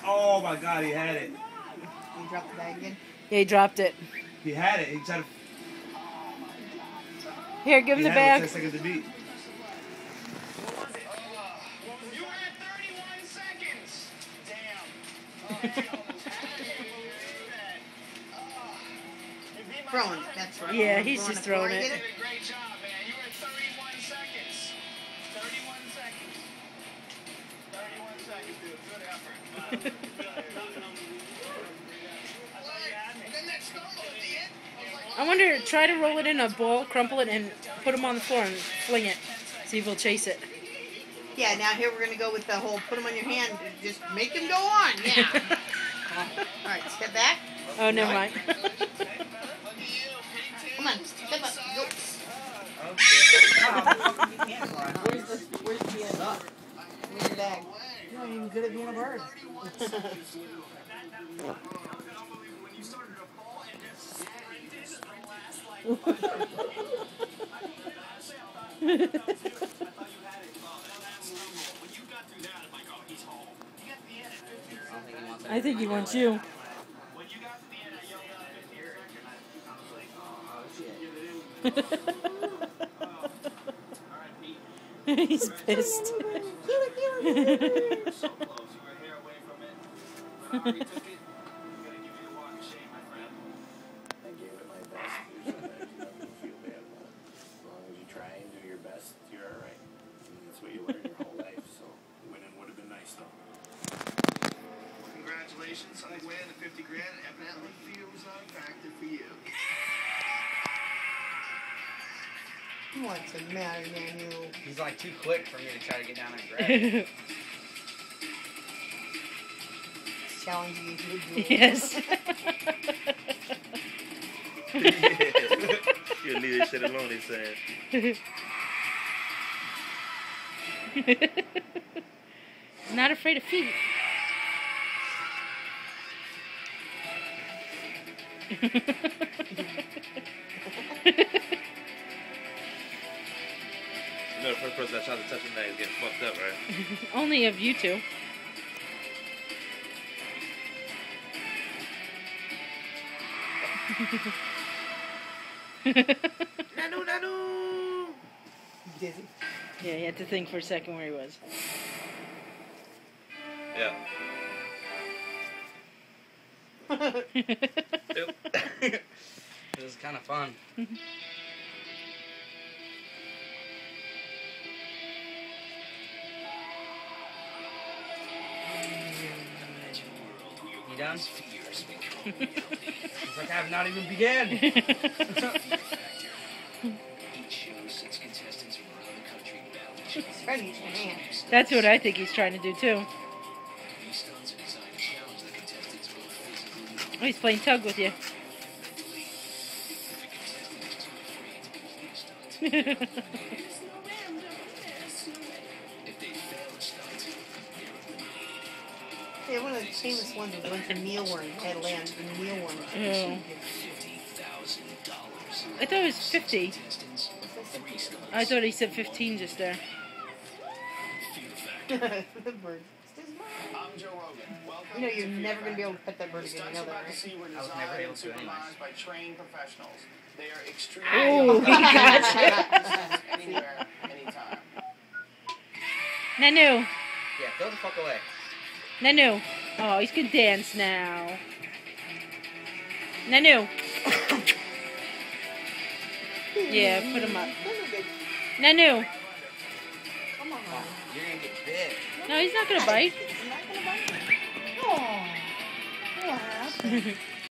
Oh my God, he had it. He dropped the bag again? Yeah, he dropped it. He had it. He tried to. Here, give him the bag. 10 seconds to beat. You were at 31 seconds. Damn. Throwing it, that's right. Yeah, he's just throwing it. You did a great job, man. You were at 31 seconds. 31 seconds. 31 seconds, dude. Good effort. I wonder, try to roll it in a ball, crumple it, and put him on the floor and fling it. See if he'll chase it. Yeah, now here we're going to go with the whole put him on your hand, just make him go on, yeah. Alright, step back. Oh, never mind. Come on, step up, go. Where's the bag? You're not even good at being a bird. I think he wants you. He's pissed. Congratulations on the win, the 50 grand, evidently feels unattractive for you. What's the matter, Manuel? He's like too quick for me to try to get down and grab him. Challenging you to a duel. Yes. You'll leave this shit alone, he said. He's not afraid of feet. You know, the first person that tried to touch him now is getting fucked up, right? Only of you two. Nanu, Nanu! Dizzy. Yeah, he had to think for a second where he was. Yeah. It was kind of fun. You done? It's like I have not even began. Try to use your hand. That's what I think he's trying to do too. Oh, he's playing tug with you. Yeah, one of the famous ones was went to mealworm at land in mealworm. Oh. I thought it was 50. I thought he said 15 just there. The bird. I'm Joe Rogan. Welcome You know you're never going to be able to pet that bird again. You know that, about to right? see were I was never able designed to and anyway. supervised by trained professionals. They are extremely Oh, he got anywhere, anytime. you. Nanu. Yeah, throw the fuck away. Nanu. Oh, he's gonna dance now. Nanu. Yeah, put him up. Nanu. Come on. You're gonna get bit. No, he's not gonna bite. He's not going to bite. Oh. Yeah.